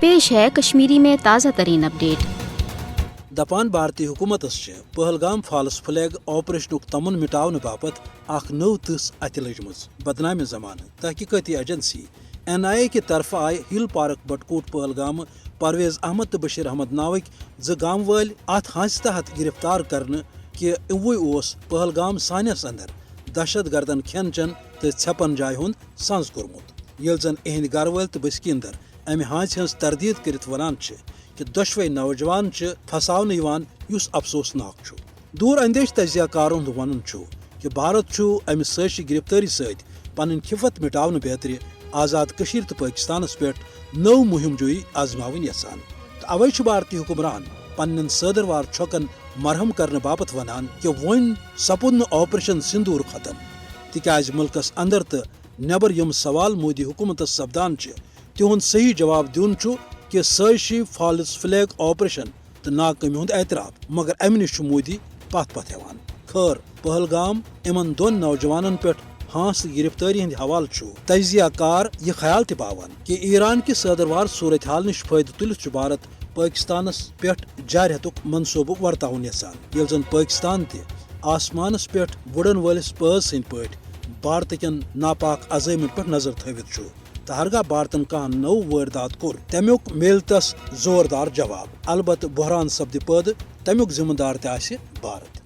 پیش ہے کشمیری میں تازہ ترین اپڈیٹ۔ دپان بھارتی حکومت پہلگام فالس فلیگ آپریشن تمن مٹاؤن باپت اخ نو تس ات لجم بدنامہ زمانہ تحقیقاتی ایجنسی NIA کی طرف آئے ہل پارک بٹکوٹ پہلگام پرویز احمد تو بشیر احمد ناوک گام ول ات ہانس تحت گرفتار کرنے کہ اوس پہلگام سانس اندر دہشت گردن کھین چین تو ژھپن جائے ہند سنز کورمت یل زن اہند گھر ول تو بسکیندر امہ ہانس ہز تردید کرت ونان کہ دشوے نوجوان پھساؤن اس افسوسناک دور اندیش تجزیہ کارن ہند ون کہ بھارت امہ سٲرسٕے گرفتاری ست پن خفت مٹاؤن بیتر آزاد کشیر تو پاکستانس پہ نو مہم جوئی آزماون یژھان تو اوے بھارتی حکمران پنن صدروار چھکن مرہم کرنے باپت ونان کہ ون سپود آپریشن سندور ختم تکیاز ملکس اندر تو نبر یم سوال مودی حکومت سپدان تہند صحیح جواب دیون کہ سٲرسٕے فالس فلیگ آپریشن تو ناکٲمی ہند اعتراف مگر امہ نش مودی پتھ پتھ ہیوان خیر پہلگام امن دون نوجوانن پہ ہانس گرفتاری ہند حوالہ تجزیہ کار یہ خیال تاوان کہ ایران کی صدروار صورتحال نش فائدہ تلت بھارت پاکستانس پہ جارحیتک منصوبہ ورتاؤن یژھان یل زن پاکستان تہ آسمانس پہ وڑن ولس پٲز سند پٲٹھۍ بھارت کین ناپاک عزائمن پہ نظر تھوت تو ہرگاہ بھارتن کھانا نو واردات کور تمیک میل تس زوردار جواب البتہ بحران سپدِ پٲدٕ تمیک ذمہ دار تہ آسہِ بھارت۔